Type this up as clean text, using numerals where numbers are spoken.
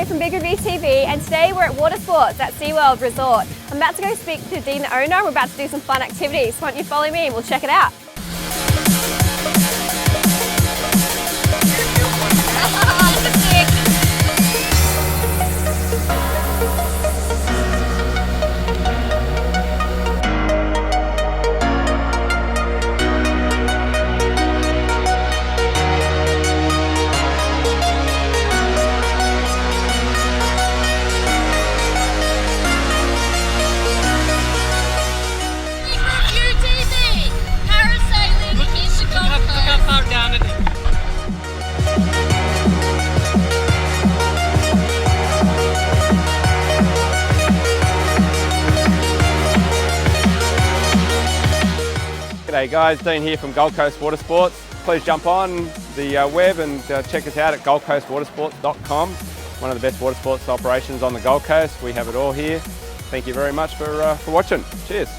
Joe from Big Review TV, and today we're at Watersports at Seaworld Resort. I'm about to go speak to Dean, the owner. We're about to do some fun activities. Why don't you follow me and we'll check it out. Parasailing in the Gold Coast. Look how far down it is. G'day guys, Dean here from Gold Coast Watersports. Please jump on the web and check us out at goldcoastwatersports.com. One of the best water sports operations on the Gold Coast. We have it all here. Thank you very much for watching. Cheers.